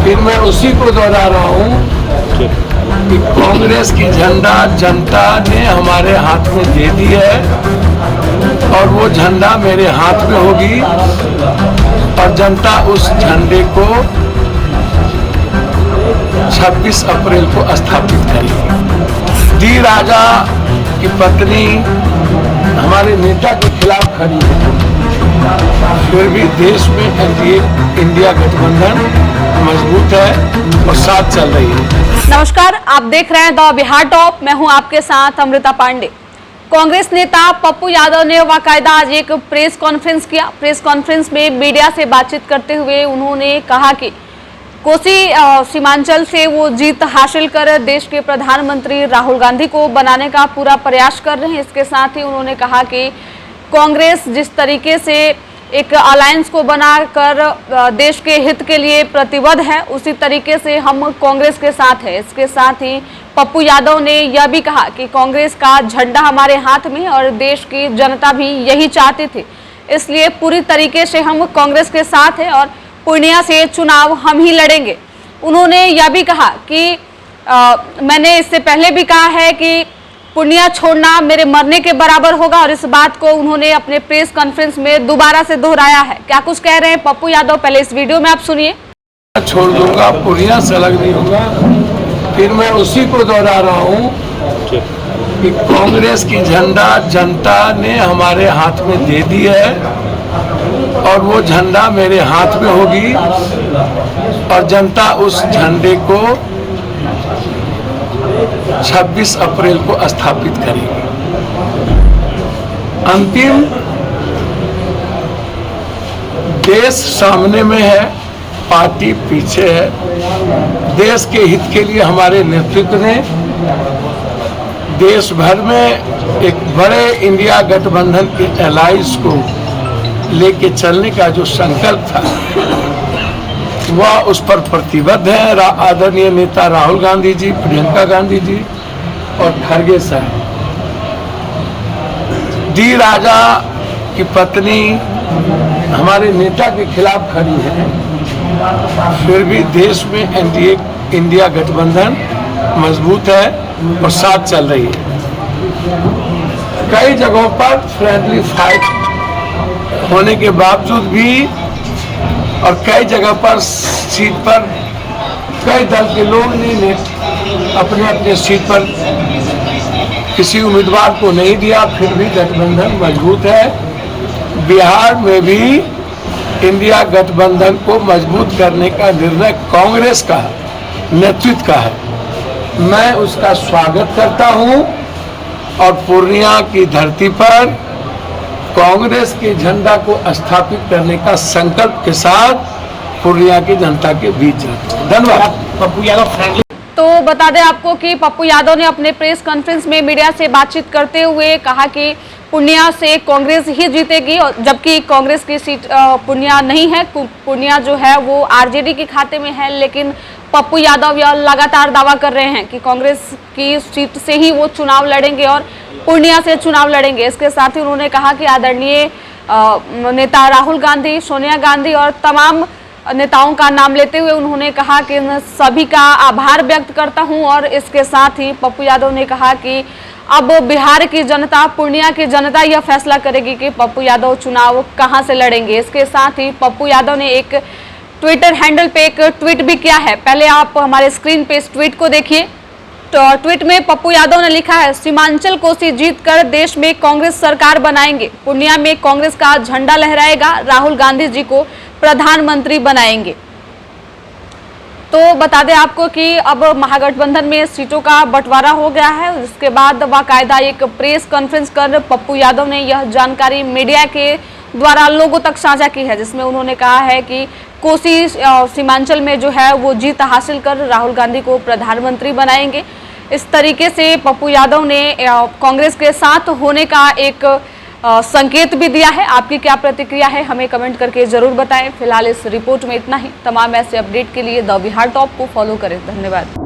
फिर मैं उसी को दोहरा रहा हूँ कि कांग्रेस की झंडा जनता ने हमारे हाथ में दे दी है और वो झंडा मेरे हाथ में होगी और जनता उस झंडे को 26 अप्रैल को स्थापित करेगी। डी राजा की पत्नी हमारे नेता के खिलाफ खड़ी है, फिर भी देश में इंडिया गठबंधन मजबूत है और साथ चल रही है। नमस्कार, आप देख रहे हैं द बिहार टॉप। मैं हूं आपके साथ अमृता पांडे। कांग्रेस नेता पप्पू यादव ने बाकायदा आज एक प्रेस कॉन्फ्रेंस किया। प्रेस कॉन्फ्रेंस में मीडिया से बातचीत करते हुए उन्होंने कहा कि कोसी सीमांचल से वो जीत हासिल कर देश के प्रधानमंत्री राहुल गांधी को बनाने का पूरा प्रयास कर रहे हैं। इसके साथ ही उन्होंने कहा कि कांग्रेस जिस तरीके से एक अलायंस को बनाकर देश के हित के लिए प्रतिबद्ध है, उसी तरीके से हम कांग्रेस के साथ हैं। इसके साथ ही पप्पू यादव ने यह भी कहा कि कांग्रेस का झंडा हमारे हाथ में और देश की जनता भी यही चाहती थी, इसलिए पूरी तरीके से हम कांग्रेस के साथ हैं और पूर्णिया से चुनाव हम ही लड़ेंगे। उन्होंने यह भी कहा कि मैंने इससे पहले भी कहा है कि पूर्णिया छोड़ना मेरे मरने के बराबर होगा और इस बात को उन्होंने अपने प्रेस कॉन्फ्रेंस में दोबारा से दोहराया है। क्या कुछ कह रहे हैं पप्पू यादव, पहले इस वीडियो में आप सुनिए। छोड़ दूंगा, पूर्णिया से अलग नहीं होगा। फिर मैं उसी को दोहरा रहा हूँ कि कांग्रेस की झंडा जनता ने हमारे हाथ में दे दी है और वो झंडा मेरे हाथ में होगी और जनता उस झंडे को 26 अप्रैल को स्थापित करेगी। अंतिम देश सामने में है, पार्टी पीछे है। देश के हित के लिए हमारे नेतृत्व ने देश भर में एक बड़े इंडिया गठबंधन के एलायंस को लेके चलने का जो संकल्प था वह उस पर प्रतिबद्ध है। आदरणीय नेता राहुल गांधी जी, प्रियंका गांधी जी और खड़गे साहब। डी राजा की पत्नी हमारे नेता के खिलाफ खड़ी है, फिर भी देश में इंडिया गठबंधन मजबूत है और साथ चल रही है। कई जगहों पर फ्रेंडली फाइट होने के बावजूद भी और कई जगह पर सीट पर कई दल के लोग ने अपने अपने सीट पर किसी उम्मीदवार को नहीं दिया, फिर भी गठबंधन मजबूत है। बिहार में भी इंडिया गठबंधन को मजबूत करने का निर्णय कांग्रेस का नेतृत्व का है। मैं उसका स्वागत करता हूं और पूर्णिया की धरती पर कांग्रेस के झंडा को स्थापित करने का संकल्प के साथ पूर्णिया की जनता के बीच जाता हूं। धन्यवाद। पप्पू यादव। तो बता दें आपको कि पप्पू यादव ने अपने प्रेस कॉन्फ्रेंस में मीडिया से बातचीत करते हुए कहा कि पूर्णिया से कांग्रेस ही जीतेगी, और जबकि कांग्रेस की सीट पूर्णिया नहीं है। पूर्णिया जो है वो आरजेडी के खाते में है, लेकिन पप्पू यादव यह लगातार दावा कर रहे हैं कि कांग्रेस की सीट से ही वो चुनाव लड़ेंगे और पूर्णिया से चुनाव लड़ेंगे। इसके साथ ही उन्होंने कहा कि आदरणीय नेता राहुल गांधी, सोनिया गांधी और तमाम नेताओं का नाम लेते हुए उन्होंने कहा कि मैं सभी का आभार व्यक्त करता हूं। और इसके साथ ही पप्पू यादव ने कहा कि अब बिहार की जनता, पूर्णिया की जनता यह फैसला करेगी कि पप्पू यादव चुनाव कहां से लड़ेंगे। इसके साथ ही पप्पू यादव ने एक ट्विटर हैंडल पे एक ट्वीट भी किया है। पहले आप हमारे स्क्रीन पे इस ट्वीट को देखिए। तो ट्वीट में पप्पू यादव ने लिखा है, सीमांचल कोसी जीत कर देश में कांग्रेस सरकार बनाएंगे, पूर्णिया में कांग्रेस का झंडा लहराएगा, राहुल गांधी जी को प्रधानमंत्री बनाएंगे। तो बता दें आपको कि अब महागठबंधन में सीटों का बंटवारा हो गया है। उसके बाद बाकायदा एक प्रेस कॉन्फ्रेंस कर पप्पू यादव ने यह जानकारी मीडिया के द्वारा लोगों तक साझा की है, जिसमें उन्होंने कहा है कि कोसी सीमांचल में जो है वो जीत हासिल कर राहुल गांधी को प्रधानमंत्री बनाएंगे। इस तरीके से पप्पू यादव ने कांग्रेस के साथ होने का एक संकेत भी दिया है। आपकी क्या प्रतिक्रिया है, हमें कमेंट करके जरूर बताएं। फिलहाल इस रिपोर्ट में इतना ही। तमाम ऐसे अपडेट के लिए द बिहार टॉप को फॉलो करें। धन्यवाद।